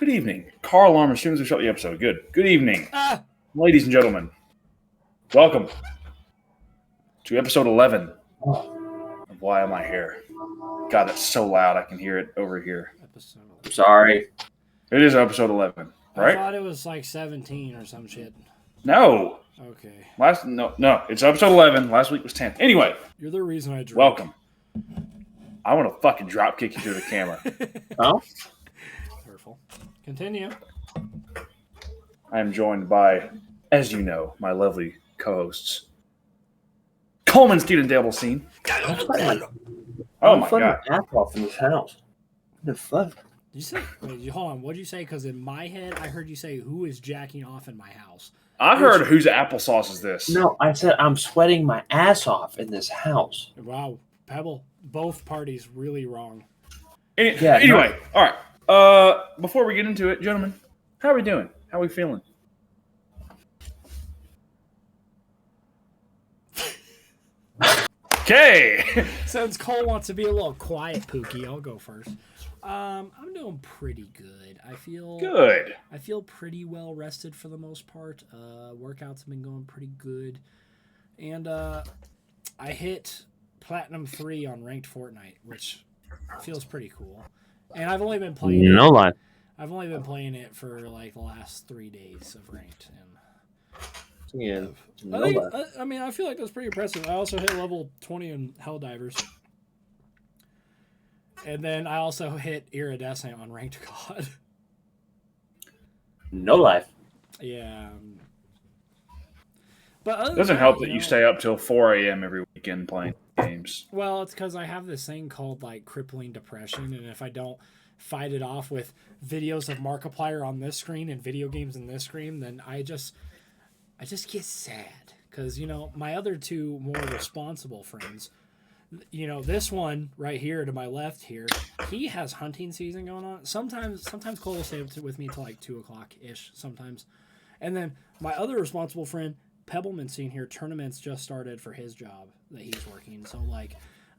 Good evening. Carl Armour, students who shot the episode. Good evening. Ladies and gentlemen, welcome to episode 11 of Why Am I Here? God, that's so loud. I can hear it over here. Sorry. It is episode 11, right? I thought it was like 17 or some shit. No. Okay. No. It's episode 11. Last week was 10. Anyway. You're the reason I drank. Welcome. I want to fucking drop kick you through the camera. Oh? Hurtful. Continue. I am joined by, as you know, my lovely co-hosts, Coleman, Steven, Dabblestein. Oh my god! Ass off in this house. What the fuck? Did you say? Wait, hold on. What did you say? Because in my head, I heard you say, "Who is jacking off in my house?" I heard whose applesauce is this? No, I said I'm sweating my ass off in this house. Wow, Pebble. Both parties really wrong. Anyway, all right. Before we get into it, gentlemen, how are we doing? How are we feeling? Okay. Since Cole wants to be a little quiet, Pookie, I'll go first. I'm doing pretty good. I feel good. I feel pretty well rested for the most part. Workouts have been going pretty good, and I hit Platinum 3 on Ranked Fortnite, which feels pretty cool. And I've only been playing lie. I've only been playing it for like the last 3 days of Ranked. And Yeah. I feel like that's pretty impressive. I also hit level 20 in Helldivers. And then I also hit Iridescent on Ranked God. No life. Yeah. But other It doesn't help that you stay up till 4 a.m. every weekend playing games. Well, it's because I have this thing called like crippling depression, and if I don't fight it off with videos of Markiplier on this screen and video games in this screen, then I just get sad. Because, my other two more responsible friends, this one right here to my left here, he has hunting season going on. Sometimes Cole will stay up with me till like 2 o'clock-ish sometimes. And then my other responsible friend, Pebbleman seen here, tournaments just started for his job that he's working. So,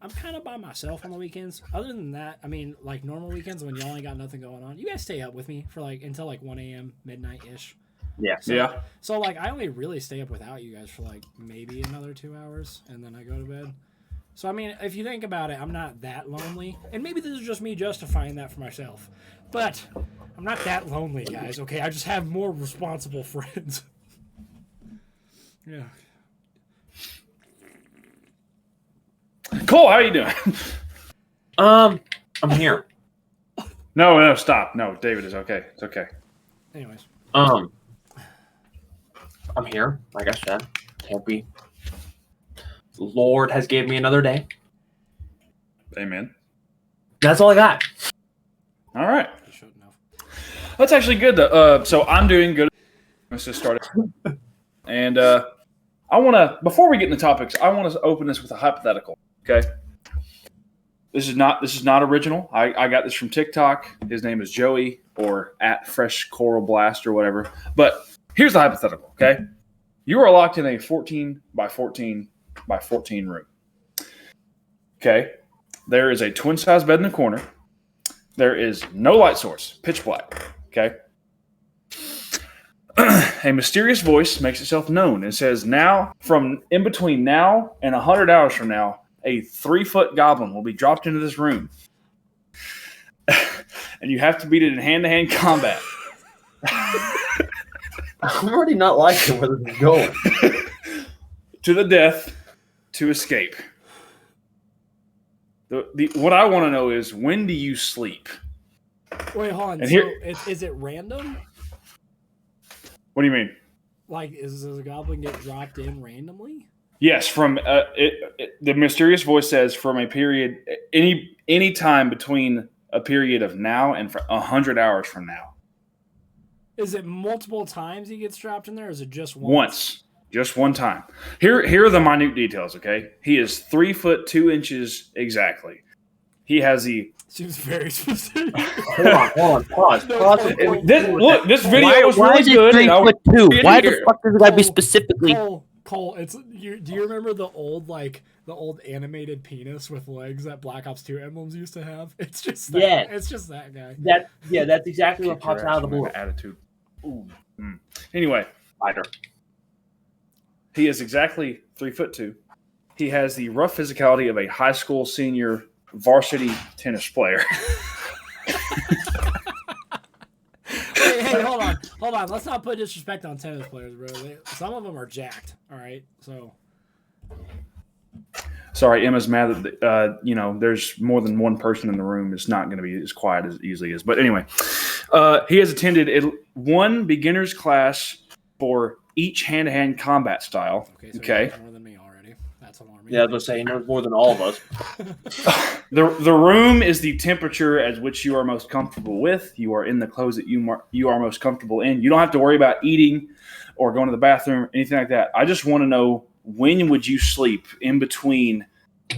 I'm kind of by myself on the weekends. Other than that, like normal weekends when y'all ain't got nothing going on, you guys stay up with me for until 1 a.m., midnight-ish. Yeah. So, I only really stay up without you guys for maybe another 2 hours, and then I go to bed. So, if you think about it, I'm not that lonely. And maybe this is just me justifying that for myself. But I'm not that lonely, guys, okay? I just have more responsible friends. Yeah. Cole, how are you doing? I'm here. No, stop. No, David is okay. It's okay. Anyways. I'm here. Like I said, happy. The Lord has gave me another day. Amen. That's all I got. All right. You shouldn't have. That's actually good. So I'm doing good. Let's just start it. And I want to, before we get into topics, I want to open this with a hypothetical. Okay. This is not original. I got this from TikTok. His name is Joey, or at Fresh Coral Blast or whatever. But here's the hypothetical. Okay. You are locked in a 14 by 14 by 14 room. Okay. There is a twin size bed in the corner. There is no light source, pitch black. Okay. A mysterious voice makes itself known and says, now, from in between now and 100 hours from now, a 3-foot goblin will be dropped into this room. And you have to beat it in hand-to-hand combat. I'm already not liking where this is going. To the death, to escape. What I want to know is, when do you sleep? Wait, hold on. And So here- is it random? What do you mean? Does a goblin get dropped in randomly? Yes, from the mysterious voice says from a period, any time between a period of now and 100 hours from now. Is it multiple times he gets dropped in there, or is it just once? Once. Just one time. Here are the minute details, okay? He is 3 foot 2 inches exactly. He has the... Seems very specific. Hold on. Pause. This video was why really is it good. 3'2"? Why the here. fuck does it gotta be specifically Cole, it's you. Do you remember the old animated penis with legs that Black Ops 2 emblems used to have? It's just that, Yeah. it's just that guy. That's exactly what Kick your pops ass out of the from blue. an attitude. Ooh. Anyway, Fighter. he is exactly 3'2". He has the rough physicality of a high school senior varsity tennis player. Hey, hold on. Let's not put disrespect on tennis players, bro. Some of them are jacked. All right, so. Sorry, Emma's mad that there's more than one person in the room. It's not going to be as quiet as it usually is. But anyway, he has attended one beginner's class for each hand-to-hand combat style. Okay. More than me already. That's alarming. Yeah, I was going to say, he knows more than all of us. The room is the temperature at which you are most comfortable with. You are in the clothes that you are most comfortable in. You don't have to worry about eating or going to the bathroom or anything like that. I just want to know, when would you sleep in between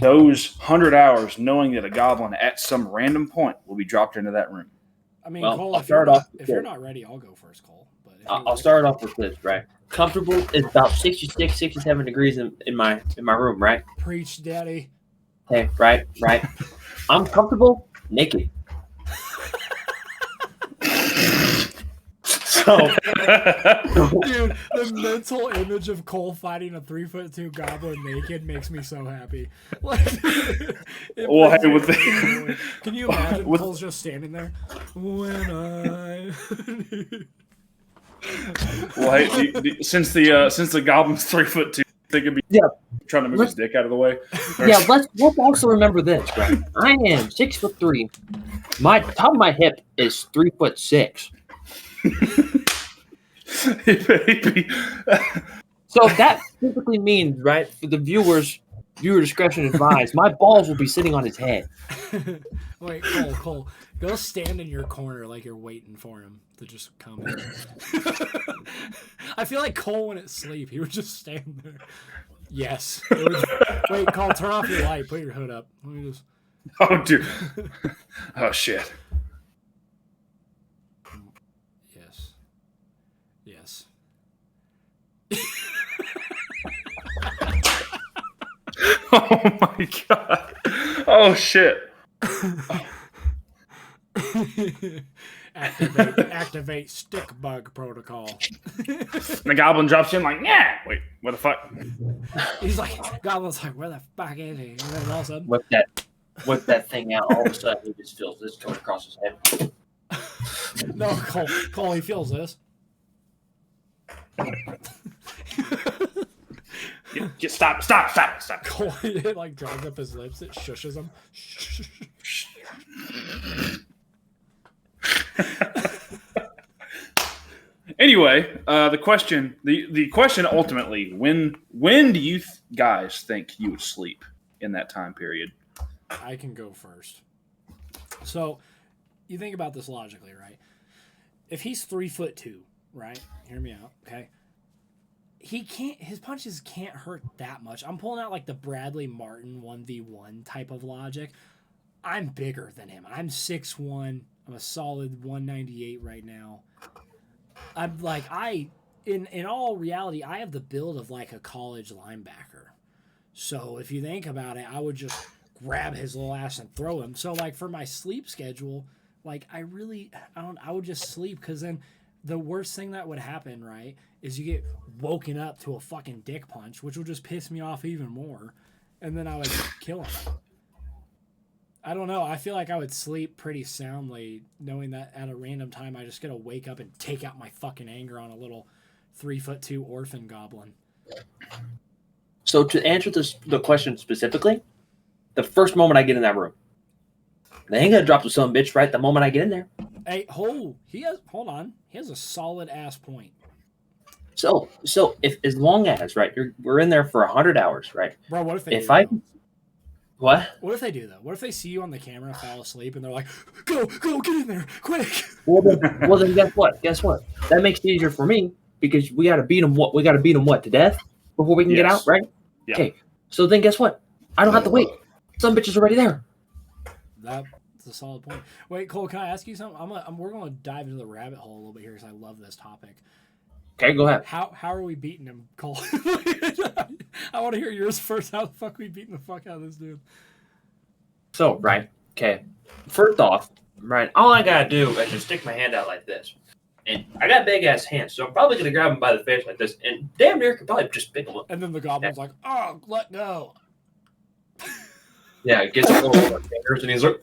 those 100 hours, knowing that a goblin at some random point will be dropped into that room? I mean, Well, Cole, I'll if you're start not ready, I'll go first, Cole. But I'll start off with this, right? Comfortable is about 66, 67 degrees in my room, right? Preach, Daddy. Okay, right. I'm comfortable naked. So, Dude, the mental image of Cole fighting a 3'2" goblin naked makes me so happy. Like, Well, hey, with the- can you imagine Cole's just standing there? When I Well, hey, since the goblin's 3'2", they could be trying to move his dick out of the way. yeah, let's also remember this, right? I am 6'3". My top of my hip is 3'6". So that typically means, right, for the viewer discretion advised, my balls will be sitting on his head. Wait, Cole, go stand in your corner like you're waiting for him to just come in. I feel like Cole wouldn't sleep. He would just stand there. Yes. Wait, Cole, turn off your light. Put your hood up. Let me just. Oh, dude. Oh, shit. Yes. Oh my god. Oh shit. Activate stick bug protocol. The goblin drops in like, yeah. Wait, what the fuck? He's like, Goblin's like, where the fuck is he? And then all of a sudden, Whip that thing out. All of a sudden, he just feels this going across his head. No, Cole, he feels this. Just stop. Cole, it like draws up his lips. It shushes him. Anyway, the question ultimately, when do you guys think you would sleep in that time period? I can go first. So, you think about this logically, right? If he's 3'2", right? Hear me out, okay? His punches can't hurt that much. I'm pulling out like the Bradley Martin 1v1 type of logic. I'm bigger than him. I'm 6'1". I'm a solid 198 right now. I'm like, in all reality, I have the build of like a college linebacker. So if you think about it, I would just grab his little ass and throw him. So like for my sleep schedule, like I would just sleep, because then the worst thing that would happen, right, is you get woken up to a fucking dick punch, which would just piss me off even more, and then I would kill him. I don't know. I feel like I would sleep pretty soundly, knowing that at a random time I just gotta wake up and take out my fucking anger on a little 3'2" orphan goblin. So to answer the question specifically, the first moment I get in that room, they ain't gonna drop the son of a bitch right the moment I get in there. Hey, hold on. He has a solid ass point. So if as long as, right, we're in there for 100 hours, right? Bro, what if they What? What if they do though? What if they see you on the camera fall asleep and they're like, go, get in there, quick. Well then guess what? That makes it easier for me, because we gotta beat them to death before we can get out, right? Yeah. Okay. So then guess what? I don't have to wait. Some bitch is already there. That's a solid point. Wait, Cole, can I ask you something? We're going to dive into the rabbit hole a little bit here because I love this topic. Okay, go ahead. How are we beating him, Cole? I want to hear yours first. How the fuck are we beating the fuck out of this dude? So, right, okay. First off, right, all I gotta do is just stick my hand out like this. And I got big ass hands, so I'm probably gonna grab him by the face like this, and damn near could probably just pick him up. And then the goblin's like, "Oh, let go." Yeah, it gets a little over my fingers, and he's like,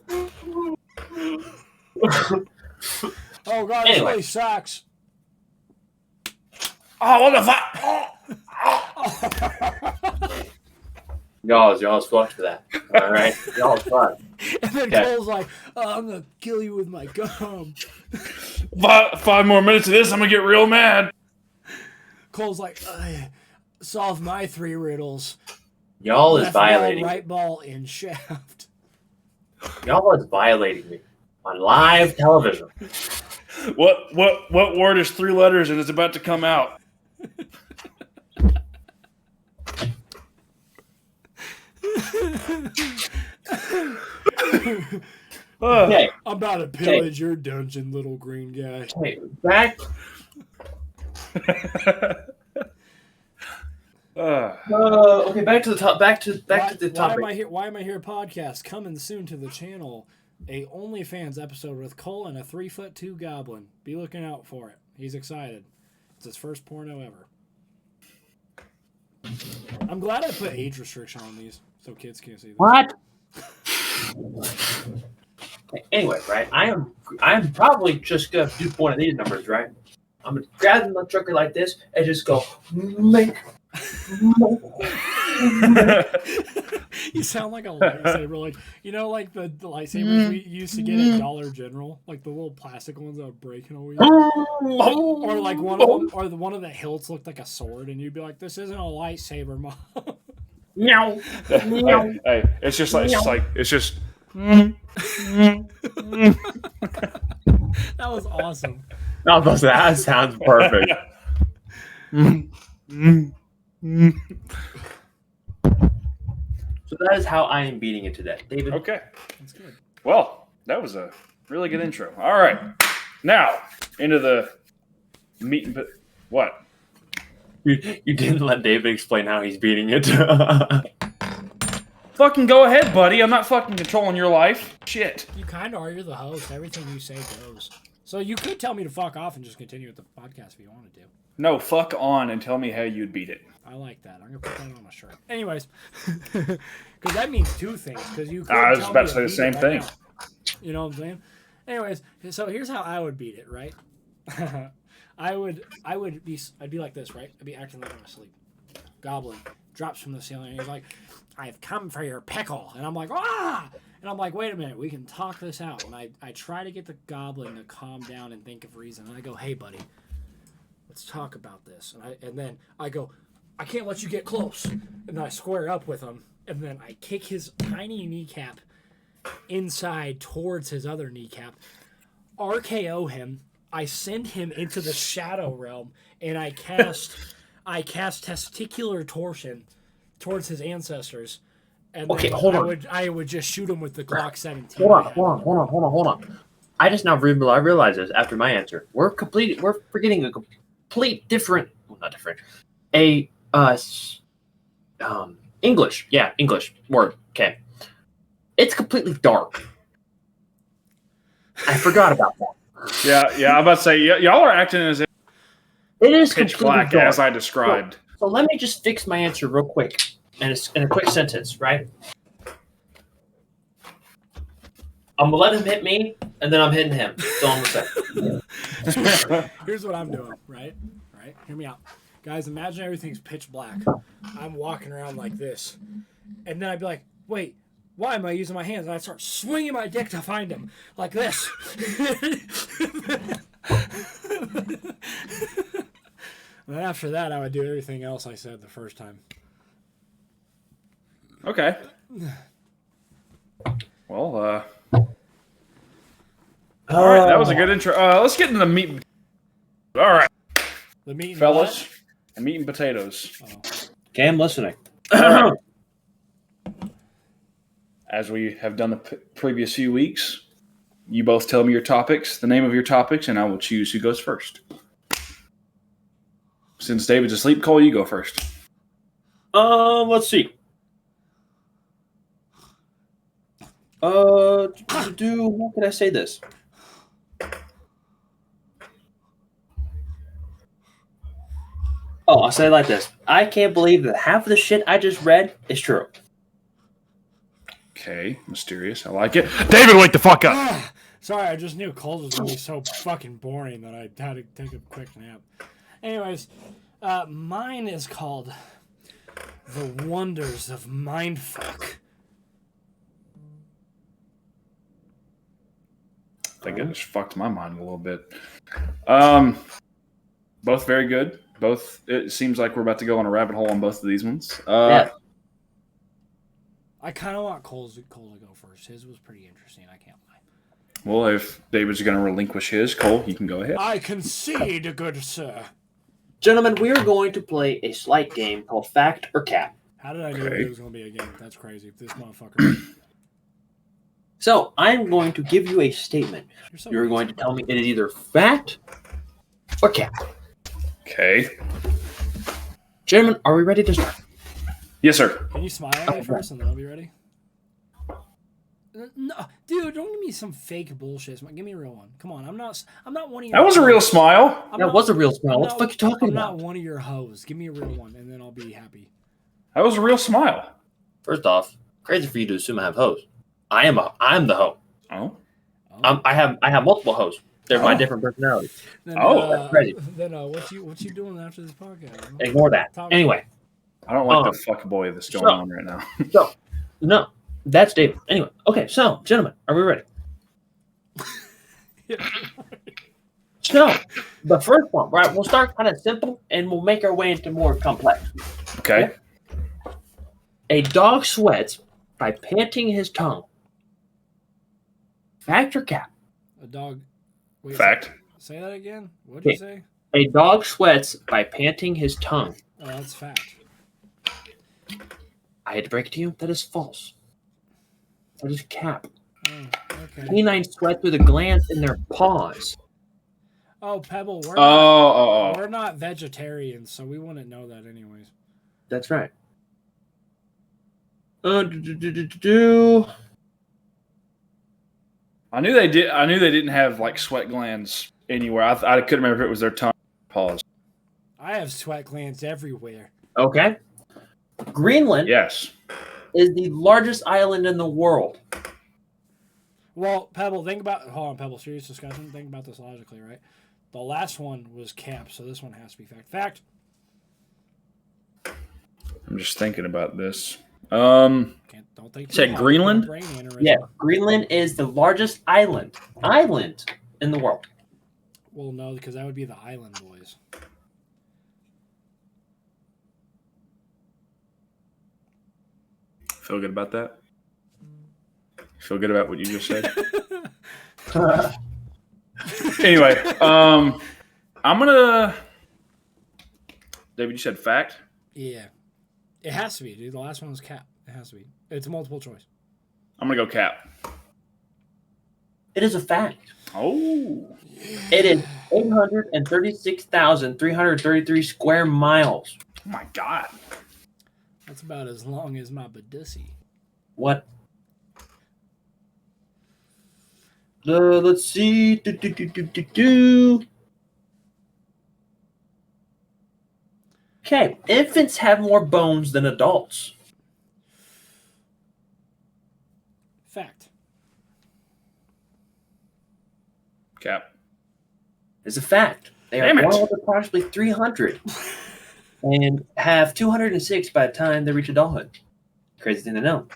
"Oh god, Anyway. this really sucks." Oh, what the fuck? y'all's fucked for that. All right, y'all's fucked. And then Okay. Cole's like, "Oh, I'm gonna kill you with my gum." 5 more minutes of this, I'm gonna get real mad. Cole's like, "Solve my 3 riddles. Y'all is Left ball, violating. right ball, in shaft." Y'all is violating me on live television. What word is 3 letters and it's about to come out? Okay, I'm about to pillage your dungeon, little green guy. okay, back. Okay, back to the top. Back to the Why topic. am I here? Why am I here? Podcast coming soon to the channel. A OnlyFans episode with Cole and a 3'2" goblin. Be looking out for it. He's excited. It's his first porno ever. I'm glad I put age restriction on these so kids can't see this. What? Anyway, right? I'm probably just gonna do one of these numbers, right? I'm gonna grab the trigger like this and just go make. You sound like a lightsaber, like like the lightsabers we used to get at Dollar General, like the little plastic ones that would break and always. Or like one of them, or one of the hilts looked like a sword, and you'd be like, "This isn't a lightsaber, Mom." Meow. hey, it's just like That was awesome. No, that sounds perfect. So that is how I am beating it today, David. Okay. That's good. Well, that was a really good intro. All right. Now, into the meat and what? You didn't let David explain how he's beating it. Fucking go ahead, buddy. I'm not fucking controlling your life. Shit. You kind of are. You're the host. Everything you say goes. So you could tell me to fuck off and just continue with the podcast if you wanted to. No, fuck on and tell me how you'd beat it. I like that. I'm gonna put that on my shirt. Anyways, because that means 2 things. Because you. Could I was tell about me to say the beat it same right thing. now. You know what I'm saying? Anyways, so here's how I would beat it. Right? I'd be like this. Right? I'd be acting like I'm asleep. Goblin drops from the ceiling. And he's like, "I've come for your pickle," and I'm like, "Ah!" And I'm like, "Wait a minute, we can talk this out." And I try to get the goblin to calm down and think of reason. And I go, "Hey, buddy, let's talk about this." And then I go, "I can't let you get close." And then I square up with him, and then I kick his tiny kneecap inside towards his other kneecap, RKO him. I send him into the shadow realm, and I cast testicular torsion towards his ancestors. And Okay, then hold on. I would just shoot him with the Glock 17. Hold on. I just now realize this after my answer. We're forgetting a complete different, well, not different, English. Yeah, English word. Okay. It's completely dark. I forgot about that. Yeah. I'm about to say y'all are acting as if It is pitch completely black dark. as I described. So let me just fix my answer real quick, and it's in a quick sentence, right? I'm gonna let him hit me, and then I'm hitting him. So I'm gonna say, Here's what I'm doing, right? Right? Hear me out. Guys, imagine everything's pitch black. I'm walking around like this. And then I'd be like, wait, why am I using my hands? And I'd start swinging my dick to find him. Like this. And then after that, I would do everything else I said the first time. Okay. Well, all right, that was a good intro. Let's get into the meat. All right, The meat and fellas, and meat and potatoes. what? Oh. okay, I'm listening. As we have done the previous few weeks, you both tell me your topics, the name of your topics, and I will choose who goes first. Since David's asleep, Cole, you go first. Let's see. How can I say this? Oh, I'll say it like this. I can't believe that half of the shit I just read is true. Okay, mysterious. I like it. David, wake the fuck up. Sorry, I just knew Cold was going to be so fucking boring that I had to take a quick nap. Anyways, mine is called The Wonders of Mindfuck. I think it just fucked my mind a little bit. Both very good. Both. It seems like we're about to go on a rabbit hole on both of these ones. Yeah. I kind of want Cole to go first. His was pretty interesting. I can't lie. Well, if David's going to relinquish his, Cole, you can go ahead. I concede, good sir. Gentlemen, we are going to play a slight game called Fact or Cap. How did I know Okay. it was going to be a game? That's crazy. This motherfucker. So, I'm going to give you a statement. You're going to tell me it is either fact or cap. Okay. Gentlemen, are we ready to start? Yes, sir. Can you smile at me first and then I'll be ready? No, dude, don't give me some fake bullshit. Give me a real one. Come on, I'm not one of your. That was a real smile. That was a real smile. What the fuck are you talking I'm about? not one of your hoes. Give me a real one, and then I'll be happy. That was a real smile. First off, crazy for you to assume I have hoes. I'm the hoe. Oh. I have multiple hoes. They're my Oh. different personalities. Then, that's crazy. Then what you doing after this podcast? Ignore that. Anyway, I don't like the fuck boy that's going on right now. no, that's David. Anyway, okay. So, gentlemen, are we ready? So, the first one, right? We'll start kind of simple, and we'll make our way into more complex. Okay. A dog sweats by panting his tongue. Fact or cap? A dog. Wait, Fact. Say that again. What did you say? A dog sweats by panting his tongue. Oh, that's fact. I had to break it to you. That is false. That is cap. Oh, okay. Canines sweat through the glands in their paws. Oh, Pebble, Oh. we're not vegetarians, so we wouldn't know that anyways. That's right. I knew they did. I knew they didn't have like sweat glands anywhere. I couldn't remember if it was their tongue or paws. I have sweat glands everywhere. Okay. Greenland Yes. is the largest island in the world. Well, Pebble, hold on, Pebble, serious discussion. Think about this logically, right? The last one was cap, so this one has to be fact. Fact. I'm just thinking about this. Don't think. Said too hard. Greenland? Brain aneurysm. Yeah, Greenland is the largest island in the world. Well, no, because that would be the Island Boys. Feel good about that? Feel good about what you just said? Anyway, I'm gonna. David, you said fact. Yeah, it has to be, dude. The last one was cap. It has to be. It's a multiple choice. I'm gonna go cap. It is a fact. Oh. It is 836,333 square miles. Oh my god. That's about as long as my Badissi. What? Let's see. Okay, infants have more bones than adults. Fact. Cap. It's a fact. They are Damn it. born with approximately 300 and have 206 by the time they reach adulthood. Crazy thing to know.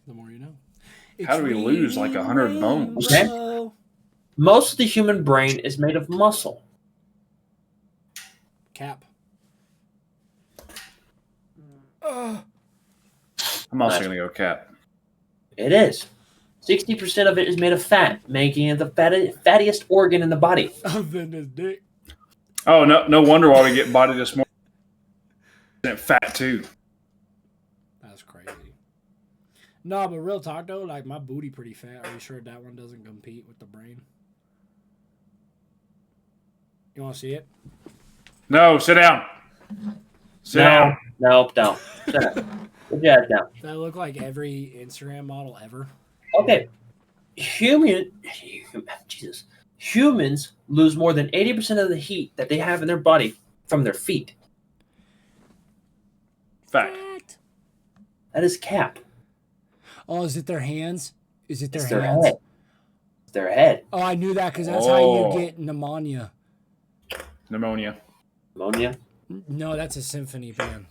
The more you know. How do we lose like 100 bones? Okay. Most of the human brain is made of muscle. Cap. I'm also gonna go cap. It is. 60% of it is made of fat, making it the fattiest organ in the body. Other than his dick. Oh no wonder why we get body dysmorphia. Fat too. That's crazy. No, but real talk though, like my booty pretty fat. Are you sure that one doesn't compete with the brain? You want to see it? No, sit down. Sit down. No, don't. Shut up. Put your ass down. That look like every Instagram model ever. Okay. Jesus. Humans lose more than 80% of the heat that they have in their body from their feet. Fact. That is cap. Oh, is it their hands? Is it their It's hands? their head. It's their head. Oh, I knew that because that's how you get pneumonia. Pneumonia. Ammonia. No, that's a symphony band.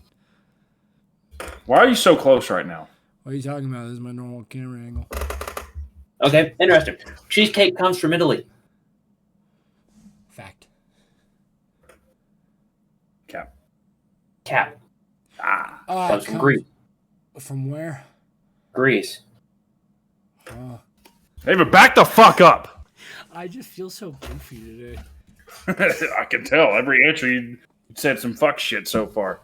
Why are you so close right now? What are you talking about? This is my normal camera angle. Okay, interesting. Cheesecake comes from Italy. Fact. Cap. Cap comes from Greece. From where? Greece. David, back the fuck up. I just feel so goofy today. I can tell. Every answer you said some fuck shit so far.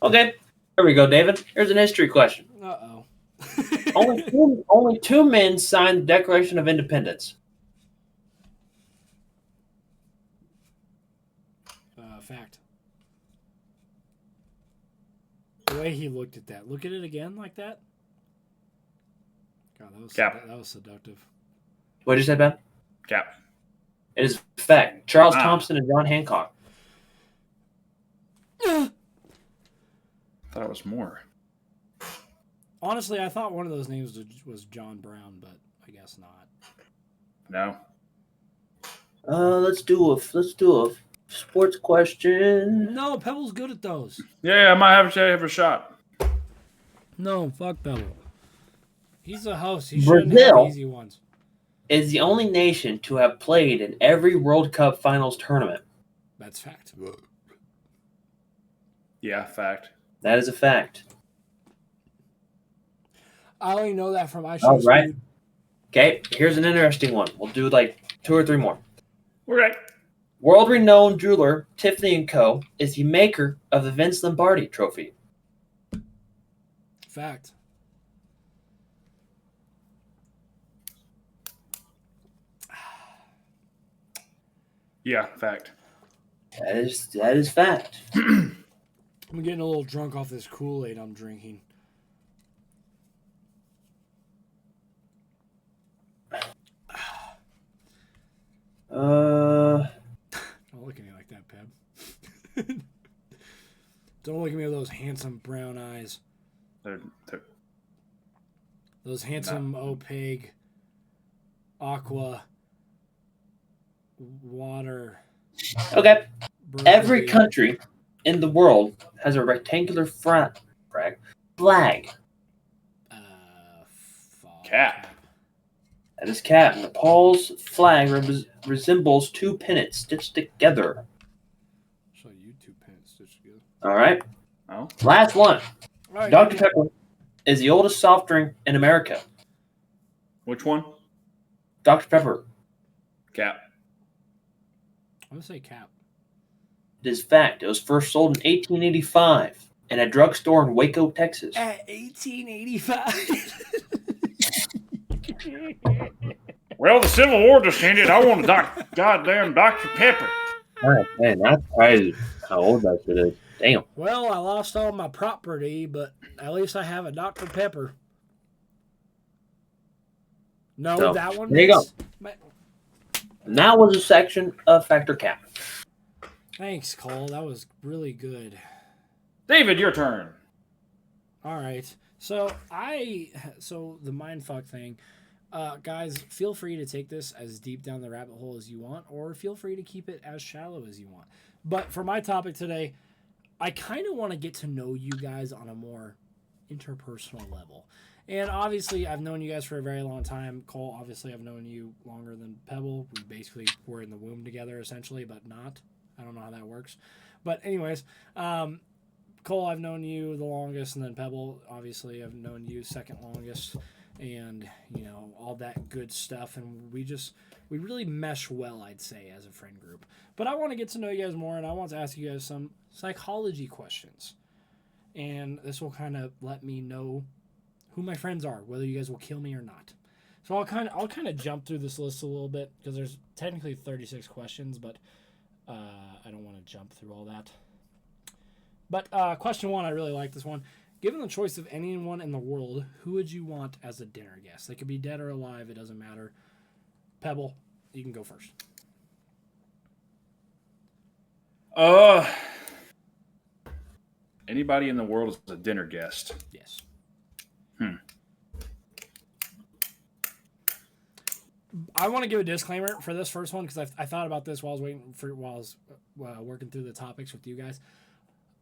Okay, here we go, David. Here's an history question. Uh-oh. Only two men signed the Declaration of Independence. Fact. The way he looked at that. Look at it again like that. God, that was seductive. What did you say, Ben? Cap. It is fact. Charles Thompson and John Hancock. I thought it was more. Honestly, I thought one of those names was John Brown, but I guess not. No. Let's do a sports question. No, Pebble's good at those. Yeah, I might have a shot. No, fuck Pebble. He's a host. He shouldn't Brazil have easy ones. is the only nation to have played in every World Cup Finals tournament. That's fact. Yeah, fact. That is a fact. I only know that from All right. Okay, here's an interesting one. We'll do like 2 or 3 more. Okay. World-renowned jeweler Tiffany & Co. is the maker of the Vince Lombardi Trophy. Fact. Yeah, fact. That is fact. I'm getting a little drunk off this Kool-Aid I'm drinking. Don't look at me like that, Peb. Don't look at me with those handsome brown eyes. They're Those handsome opaque aqua water. Okay. Every burgundy. country in the world has a rectangular flag. Fuck. Cap. That is cap. Nepal's flag resembles 2 pennants stitched together. So you two pants stitched together. All right. Oh. Last one. All right, Dr. Pepper is the oldest soft drink in America. Which one? Dr. Pepper. Cap. I'm gonna say cap. It is fact. It was first sold in 1885 in a drugstore in Waco, Texas. At 1885. Well, the Civil War just ended. I want a goddamn Dr. Pepper. Oh, man, that's crazy how old that shit is. Damn. Well, I lost all my property, but at least I have a Dr. Pepper. No, So, that one. there you go. Ma- And that was a section of Factor Cap. Thanks, Cole. That was really good. David, your turn. All right. So the mindfuck thing, guys, feel free to take this as deep down the rabbit hole as you want, or feel free to keep it as shallow as you want. But for my topic today, I kind of want to get to know you guys on a more interpersonal level. And obviously, I've known you guys for a very long time. Cole, obviously, I've known you longer than Pebble. We basically were in the womb together, essentially, but not. I don't know how that works. But anyways, Cole, I've known you the longest, and then Pebble, obviously, I've known you second longest, and, you know, all that good stuff. And we really mesh well, I'd say, as a friend group. But I want to get to know you guys more, and I want to ask you guys some psychology questions. And this will kind of let me know who my friends are, whether you guys will kill me or not. So I'll kind of jump through this list a little bit, because there's technically 36 questions, but I don't want to jump through all that. But question 1, I really like this one. Given the choice of anyone in the world, who would you want as a dinner guest? They could be dead or alive. It doesn't matter. Pebble, you can go first. Anybody in the world is a dinner guest. Yes. I want to give a disclaimer for this first one because I thought about this while I was working through the topics with you guys.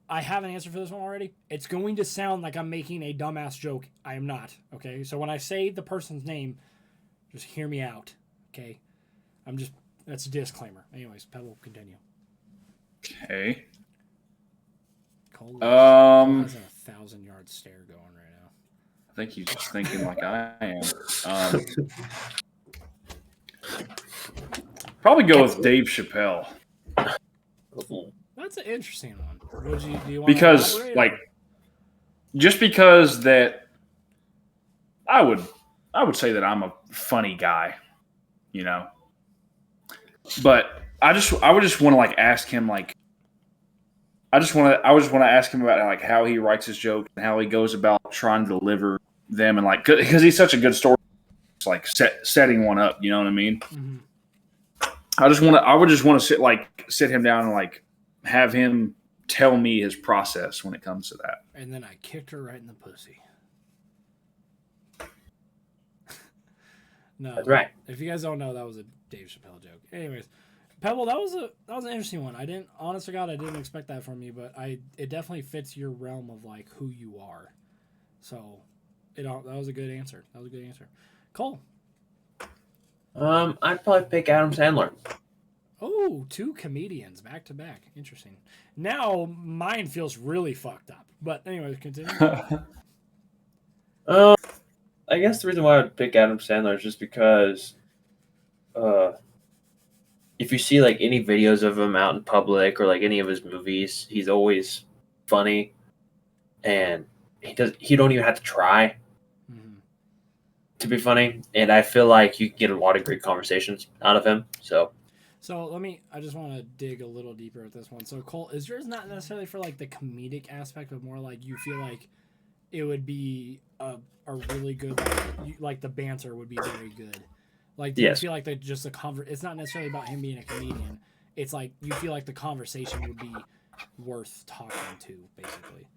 I have an answer for this one already. It's going to sound like I'm making a dumbass joke. I am not. Okay, so when I say the person's name, just hear me out. Okay, that's a disclaimer. Anyways, Pebble, continue. Okay. Cole has a 1,000-yard stare going right now. I think he's just thinking like I am. Probably go with Dave Chappelle. That's an interesting one. Do you want because to like just because that I would say that I'm a funny guy, you know. But I would just want to like ask him like I would just want to ask him about like how he writes his jokes and how he goes about trying to deliver them and like because he's such a good story, like setting one up. You know what I mean? Mm-hmm. I would just want to sit him down and like have him tell me his process when it comes to that. And then I kicked her right in the pussy. No, That's right. If you guys don't know, that was a Dave Chappelle joke. Anyways, Pebble, that was an interesting one. Honest to God, I didn't expect that from you, but it definitely fits your realm of like who you are. So, that was a good answer. Cole. I'd probably pick Adam Sandler. Oh, 2 comedians back to back. Interesting. Now mine feels really fucked up. But anyways, continue. I guess the reason why I would pick Adam Sandler is just because if you see like any videos of him out in public or like any of his movies, he's always funny and he don't even have to try to be funny. And I feel like you can get a lot of great conversations out of him. So I just want to dig a little deeper at this one. So Cole, is yours not necessarily for like the comedic aspect, but more like you feel like it would be a really good, like the banter would be very good. Like, do you feel like it's not necessarily about him being a comedian. It's like you feel like the conversation would be worth talking to, basically.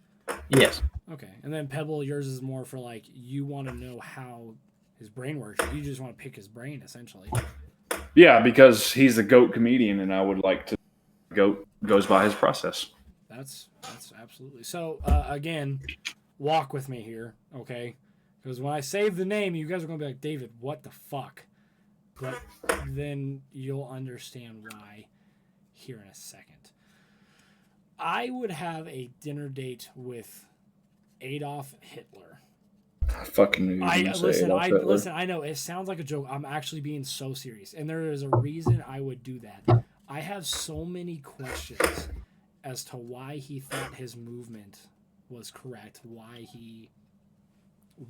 Yes. Okay. And then Pebble, yours is more for like you want to know how his brain works. You just want to pick his brain, essentially. Yeah, because he's the GOAT comedian, and I would like to GOAT goes by his process. That's absolutely. So, again, walk with me here, okay? Because when I save the name, you guys are going to be like, David, what the fuck? But then you'll understand why here in a second. I would have a dinner date with Adolf Hitler. I fucking knew you were going to say Adolf Hitler. Listen, I know it sounds like a joke. I'm actually being so serious. And there is a reason I would do that. I have so many questions as to why he thought his movement was correct, why he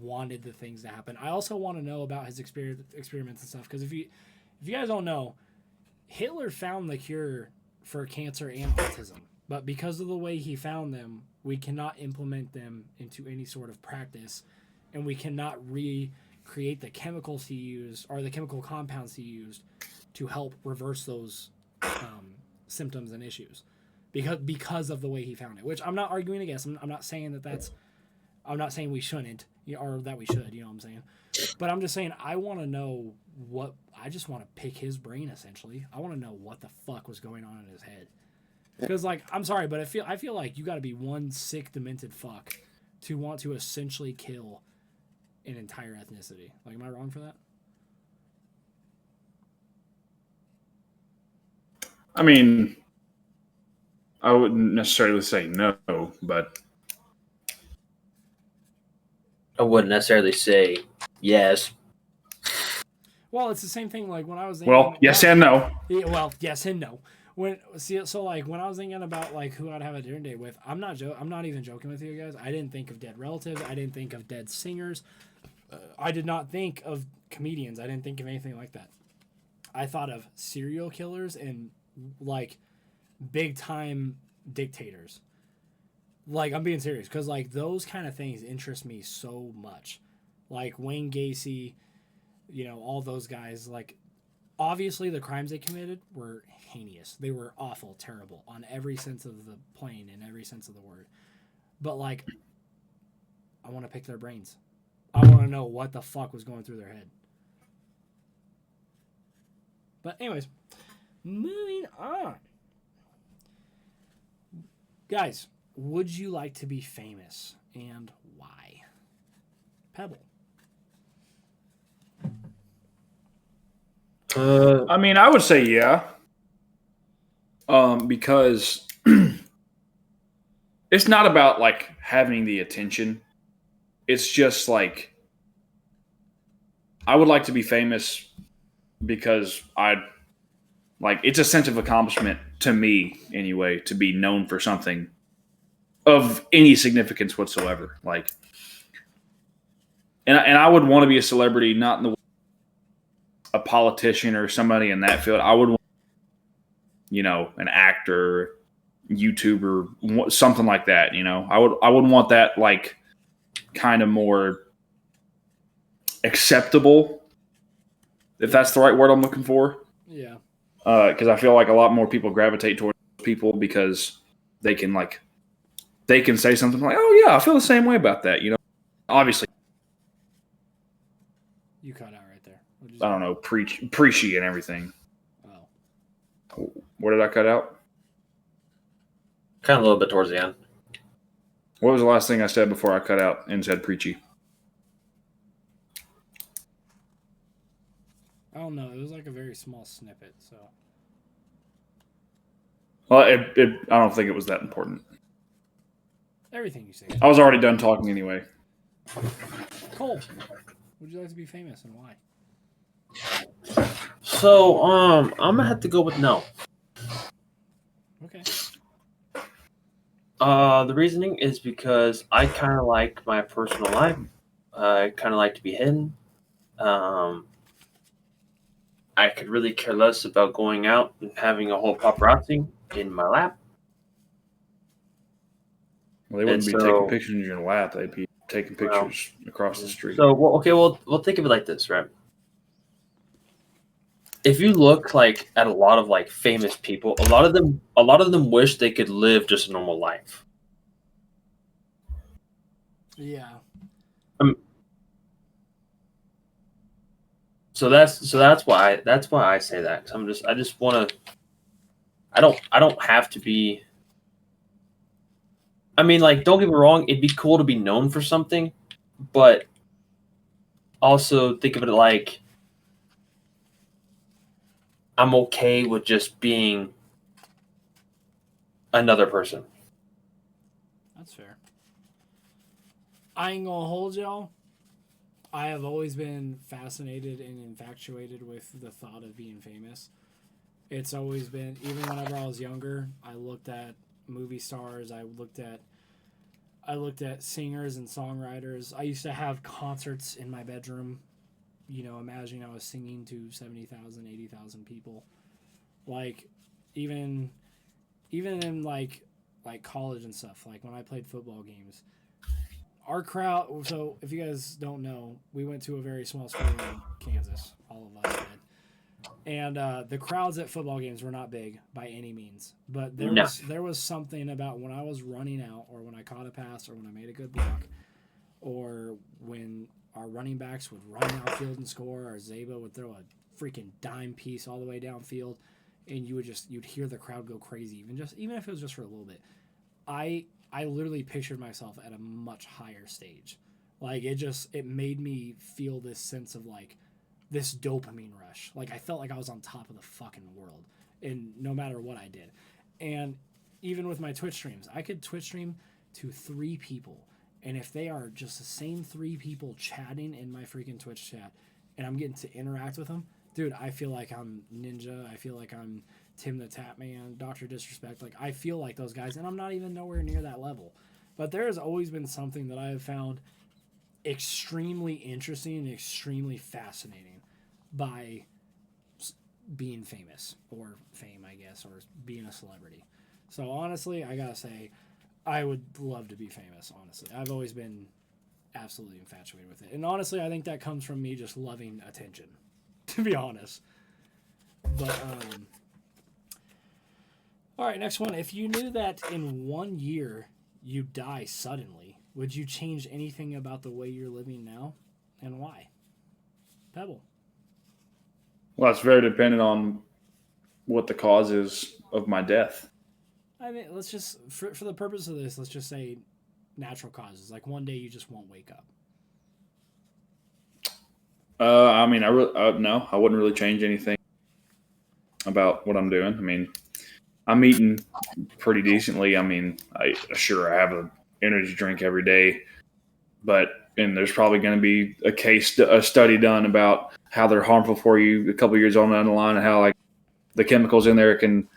wanted the things to happen. I also want to know about his experiments and stuff, because if you guys don't know, Hitler found the cure for cancer and autism, but because of the way he found them, we cannot implement them into any sort of practice, and we cannot recreate the chemicals he used or the chemical compounds he used to help reverse those symptoms and issues because of the way he found it, which I'm not arguing against. I'm not saying I'm not saying we shouldn't or that we should, you know what I'm saying? But I'm just saying I want to know I just want to pick his brain, essentially. I want to know what the fuck was going on in his head. Because, like, I'm sorry, but I feel like you got to be one sick, demented fuck to want to essentially kill an entire ethnicity. Like, am I wrong for that? I mean, I wouldn't necessarily say no, but I wouldn't necessarily say yes. Well, it's the same thing. Like when I was yes and no. Yeah, well, yes and no. When I was thinking about like who I'd have a dinner date with, I'm not even joking with you guys. I didn't think of dead relatives. I didn't think of dead singers. I did not think of comedians. I didn't think of anything like that. I thought of serial killers and like big time dictators. Like, I'm being serious, because like those kind of things interest me so much. Like Wayne Gacy, all those guys. Like, obviously the crimes they committed were heinous. They were awful, terrible on every sense of the plane and every sense of the word. But like, I want to pick their brains. I want to know what the fuck was going through their head. But anyways, moving on. Guys, would you like to be famous, and why? Pebble. I mean, I would say yeah. Because it's not about like having the attention. It's just like I would like to be famous because it's a sense of accomplishment to me anyway to be known for something of any significance whatsoever. Like, and I would want to be a celebrity, not in the a politician or somebody in that field. I would want, an actor, YouTuber, something like that. I would want that like kind of more acceptable, if that's the right word I'm looking for. Yeah. Because I feel like a lot more people gravitate towards people because they can say something like, "Oh yeah, I feel the same way about that." Obviously, You cut out right there. I don't know, preachy and everything. Oh. Where did I cut out? Kind of a little bit towards the end. What was the last thing I said before I cut out and said preachy? I don't know. It was like a very small snippet, so. Well, I don't think it was that important. Everything you say. I was already done talking anyway. Cole, would you like to be famous, and why? So, I'm gonna have to go with no. Okay. The reasoning is because I kind of like my personal life. I kind of like to be hidden. I could really care less about going out and having a whole paparazzi in my lap. Well, they wouldn't And be so- taking pictures in your lap. They'd be taking pictures across the street. So, we'll think of it like this, right? If you look like at a lot of like famous people, a lot of them wish they could live just a normal life. Yeah. So that's why I say that. 'Cause I just want to. I don't have to be. I mean, like, don't get me wrong. It'd be cool to be known for something, but also think of it like I'm okay with just being another person. That's fair. I ain't gonna hold y'all. I have always been fascinated and infatuated with the thought of being famous. It's always been, even whenever I was younger, I looked at movie stars, I looked at singers and songwriters. I used to have concerts in my bedroom, imagine I was singing to 70,000, 80,000 people. Like, even in like college and stuff, like when I played football games, our crowd. So if you guys don't know, we went to a very small school in Kansas. All of us did, and the crowds at football games were not big by any means. But there was something about when I was running out, or when I caught a pass, or when I made a good block, or when our running backs would run outfield and score, or Zabo would throw a freaking dime piece all the way downfield, and you'd hear the crowd go crazy, even if it was just for a little bit. I literally pictured myself at a much higher stage. Like, it made me feel this sense of like this dopamine rush. Like, I felt like I was on top of the fucking world, and no matter what I did. And even with my Twitch streams, I could Twitch stream to 3 people, and if they are just the same 3 people chatting in my freaking Twitch chat, and I'm getting to interact with them, dude, I feel like I'm Ninja. I feel like I'm Tim the Tap Man, Dr. Disrespect. Like, I feel like those guys, and I'm not even nowhere near that level. But there has always been something that I have found extremely interesting and extremely fascinating by being famous or fame, I guess, or being a celebrity. So honestly, I gotta say, I would love to be famous. Honestly, I've always been absolutely infatuated with it, and honestly, I think that comes from me just loving attention. To be honest, but all right, next one. If you knew that in 1 year you die suddenly, would you change anything about the way you're living now, and why? Pebble. Well, it's very dependent on what the cause is of my death. I mean, let's just for the purpose of this, let's just say natural causes. Like one day you just won't wake up. I mean, no, I wouldn't really change anything about what I'm doing. I mean, I'm eating pretty decently. I mean, I have an energy drink every day, but and there's probably going to be a study done about how they're harmful for you a couple years on down the line, and how like the chemicals in there can,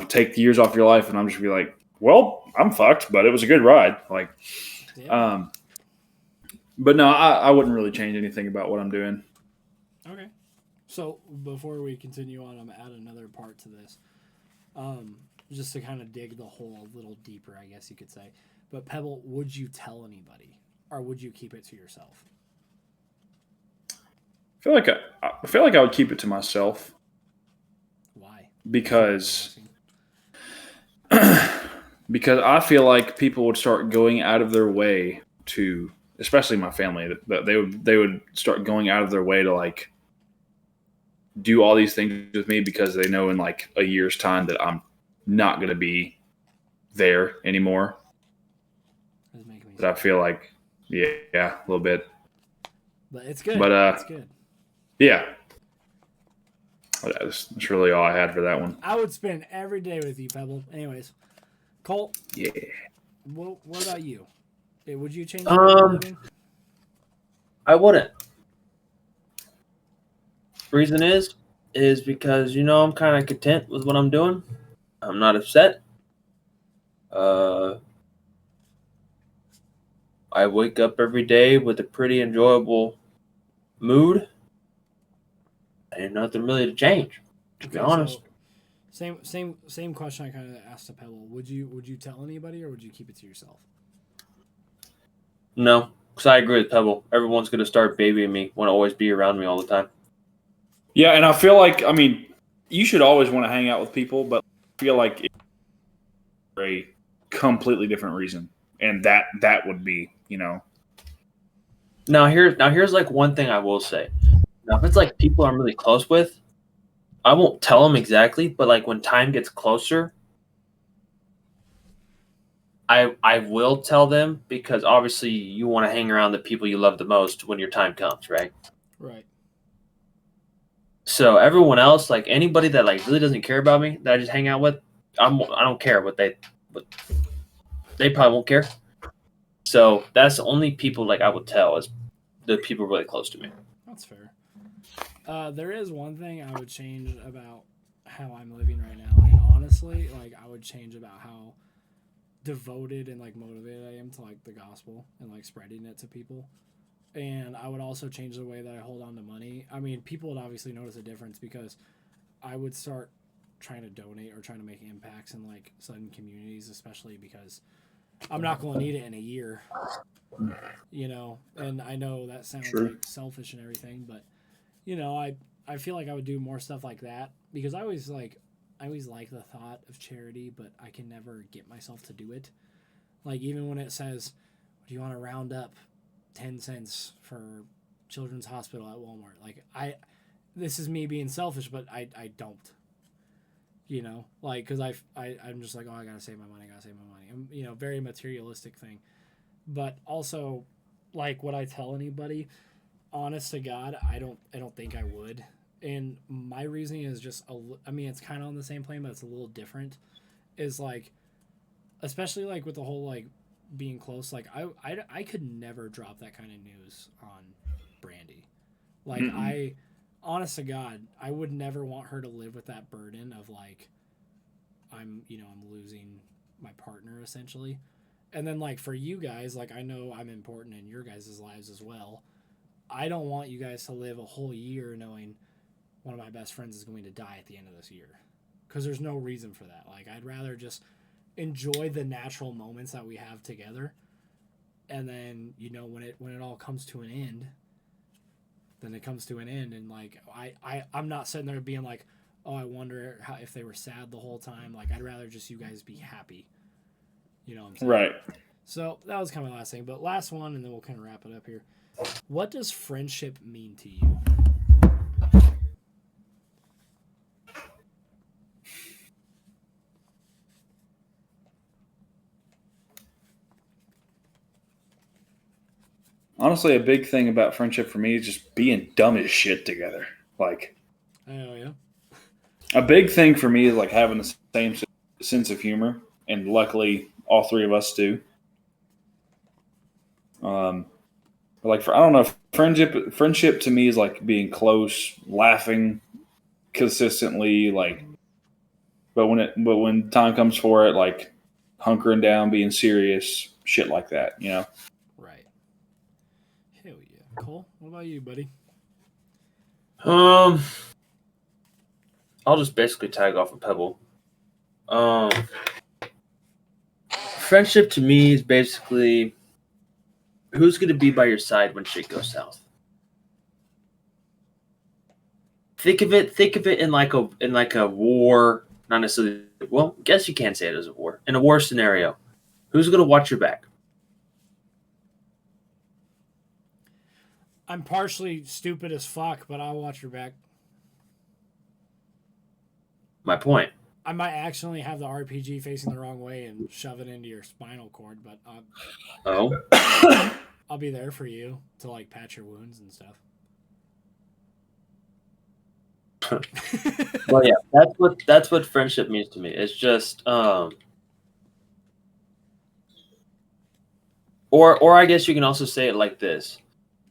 take years off your life. And I'm just be like, well, I'm fucked, but it was a good ride. Like, Yeah. but no, I wouldn't really change anything about what I'm doing. Okay. So before we continue on, I'm gonna add another part to this, just to kind of dig the hole a little deeper, I guess you could say. But Pebble, would you tell anybody, or would you keep it to yourself? I feel like I would keep it to myself Why? because because I feel like people would start going out of their way to, especially my family, that they would start going out of their way to like do all these things with me because they know in like a year's time that I'm not going to be there anymore. That's making me But I feel like, yeah, a little bit. But it's good. But it's good. Yeah, that's really all I had for that one. I would spend every day with you, Pebble. Anyways, Colt. Yeah. What about you? Would you change? I wouldn't. Reason is because I'm kind of content with what I'm doing. I'm not upset. I wake up every day with a pretty enjoyable mood, and nothing really to change. To be honest, so same question I kind of asked to Pebble. Would you tell anybody, or would you keep it to yourself? no, because I agree with Pebble. Everyone's gonna start babying me, want to always be around me all the time. Yeah, and I feel like, I mean, you should always want to hang out with people, but I feel like it's for a completely different reason, and that would be, Now here's like one thing I will say. Now if it's like people I'm really close with, I won't tell them exactly, but like when time gets closer, I will tell them, because obviously you want to hang around the people you love the most when your time comes, right? Right. So everyone else, like anybody that like really doesn't care about me, that I just hang out with, I don't care what they probably won't care. So that's the only people like I would tell, is the people really close to me. That's fair. There is one thing I would change about how I'm living right now, and honestly, like I would change about how devoted and like motivated I am to like the gospel and like spreading it to people. And I would also change the way that I hold on to money. I mean, people would obviously notice a difference, because I would start trying to donate or trying to make impacts in like certain communities, especially because I'm not going to need it in a year, and I know that sounds like selfish and everything, but I feel like I would do more stuff like that, because I always like the thought of charity, but I can never get myself to do it. Like, even when it says, do you want to round up 10 cents for Children's Hospital at Walmart? Like, this is me being selfish, but I don't, like, because I'm just like, oh, I gotta save my money. I'm, very materialistic thing. But also, like, would I tell anybody? Honest to God, I don't think I would. And my reasoning is just, it's kind of on the same plane, but it's a little different. Is like, especially like with the whole like being close, like I could never drop that kind of news on Brandy. Like, honest to God, I would never want her to live with that burden of like, I'm losing my partner essentially. And then like for you guys, like I know I'm important in your guys' lives as well. I don't want you guys to live a whole year knowing, one of my best friends is going to die at the end of this year, because there's no reason for that. Like, I'd rather just enjoy the natural moments that we have together, and then, you know, when it all comes to an end, then it comes to an end. And like, I'm not sitting there being like, oh, I wonder if they were sad the whole time. Like, I'd rather just you guys be happy. You know what I'm saying? Right. So that was kind of my last thing. But last one, and then we'll kind of wrap it up here. What does friendship mean to you? Honestly, a big thing about friendship for me is just being dumb as shit together. Like, Oh, yeah. a big thing for me is like having the same sense of humor, and luckily all three of us do. Like, I don't know, friendship to me is like being close, laughing consistently, like, but when time comes for it, like hunkering down, being serious, shit like that, you know. Right. Hell yeah. Cole, what about you, buddy? I'll just basically tag off of Pebble. Friendship to me is basically who's going to be by your side when shit goes south. Think of it in like a war, not necessarily. Well, I guess you can't say it as a war. In a war scenario, who's going to watch your back? I'm partially stupid as fuck, but I'll watch your back. My point. I might accidentally have the RPG facing the wrong way and shove it into your spinal cord, but Oh, I'll be there for you to like patch your wounds and stuff. well, yeah, that's what friendship means to me. It's just, or I guess you can also say it like this: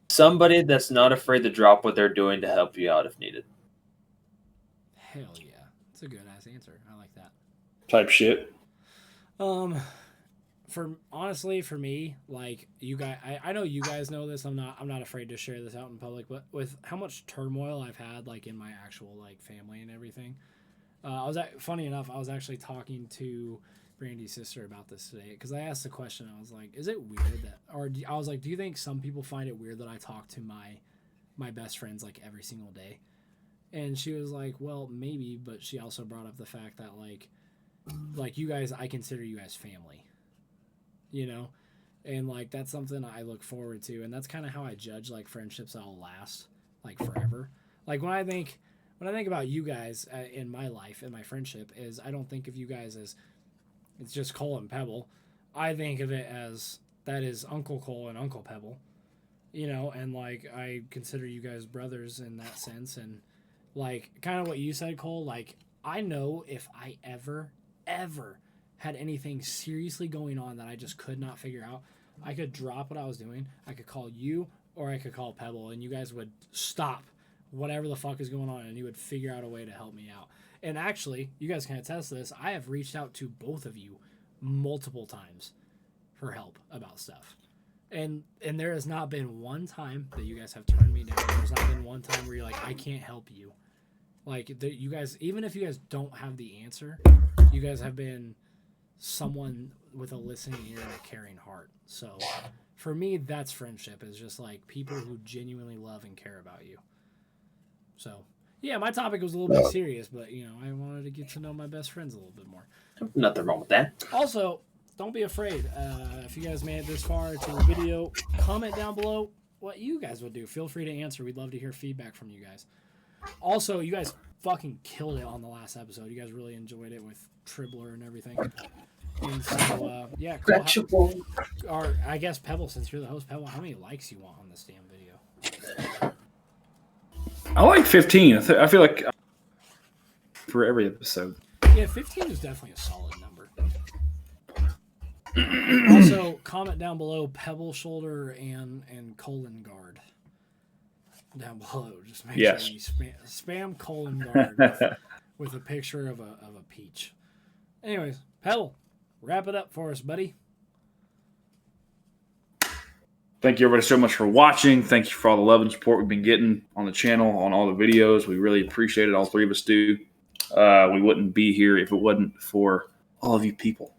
somebody that's not afraid to drop what they're doing to help you out if needed. Hell yeah. That's a good ass answer. I like that. Type shit. For me, like, you guys, I know you guys know this. I'm not afraid to share this out in public, but with how much turmoil I've had, like, in my actual like family and everything, funny enough, I was actually talking to Brandy's sister about this today, because I asked the question. I was like, is it weird that, I was like, do you think some people find it weird that I talk to my best friends like every single day? And she was like, well, maybe, but she also brought up the fact that like you guys, I consider you as family, you know? And like, that's something I look forward to. And that's kind of how I judge like friendships that'll last like forever. Like, when I think about you guys in my life and my friendship, is I don't think of you guys as it's just Cole and Pebble. I think of it as that is Uncle Cole and Uncle Pebble, you know? And like, I consider you guys brothers in that sense. And like, kind of what you said, Cole, like, I know if I ever had anything seriously going on that I just could not figure out, I could drop what I was doing. I could call you, or I could call Pebble, and you guys would stop whatever the fuck is going on, and you would figure out a way to help me out. And actually, you guys can attest to this. I have reached out to both of you multiple times for help about stuff. And there has not been one time that you guys have turned me down. There's not been one time where you're like, I can't help you. Like, you guys, even if you guys don't have the answer, you guys have been someone with a listening ear and a caring heart. So for me, that's friendship, is just like people who genuinely love and care about you. So yeah, my topic was a little bit serious, but you know, I wanted to get to know my best friends a little bit more. Nothing wrong with that. Also, don't be afraid. If you guys made it this far to the video, comment down below what you guys would do. Feel free to answer. We'd love to hear feedback from you guys. Also, you guys fucking killed it on the last episode. You guys really enjoyed it with Tribbler and everything. And so, yeah, cool. Or I guess Pebble, since you're the host, Pebble, how many likes you want on this damn video? I like 15. I feel like for every episode. Yeah, 15 is definitely a solid number. Also, comment down below Pebble Shoulder and Colon Guard. Down below, just make sure you spam Colon Guard with a picture of a peach. Anyways, Pebble, wrap it up for us, buddy. Thank you everybody so much for watching. Thank you for all the love and support we've been getting on the channel, on all the videos. We really appreciate it. All three of us do. We wouldn't be here if it wasn't for all of you people.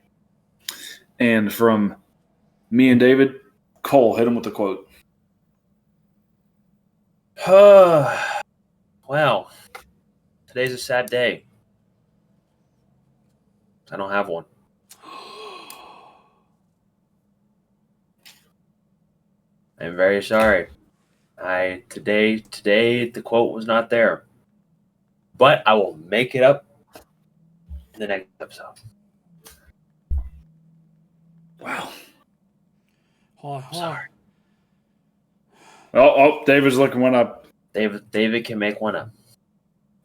And from me and David, Cole, hit him with the quote. Well, today's a sad day. I don't have one. I'm very sorry. Today the quote was not there. But I will make it up in the next episode. Wow. Sorry. Oh, David's looking one up. David can make one up.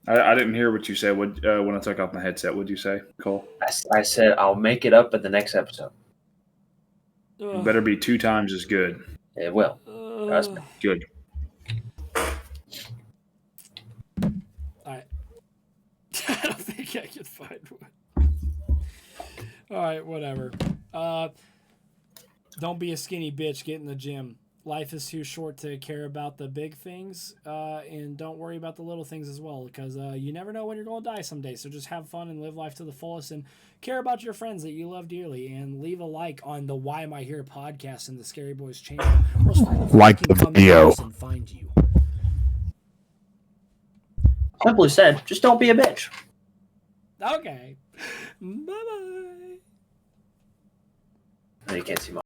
I didn't hear what you said when I took off my headset. What'd you say, Cole? I said I'll make it up in the next episode. It better be 2 times as good. It will. Trust me. Good. I don't think I can find one. All right, whatever. Don't be a skinny bitch. Get in the gym. Life is too short to care about the big things, and don't worry about the little things as well, because you never know when you're going to die someday. So just have fun and live life to the fullest, and care about your friends that you love dearly, and leave a like on the Why Am I Here podcast and the Scary Boys channel. Or Like the video. And find you. Simply said, just don't be a bitch. Okay. Bye-bye. You can't see my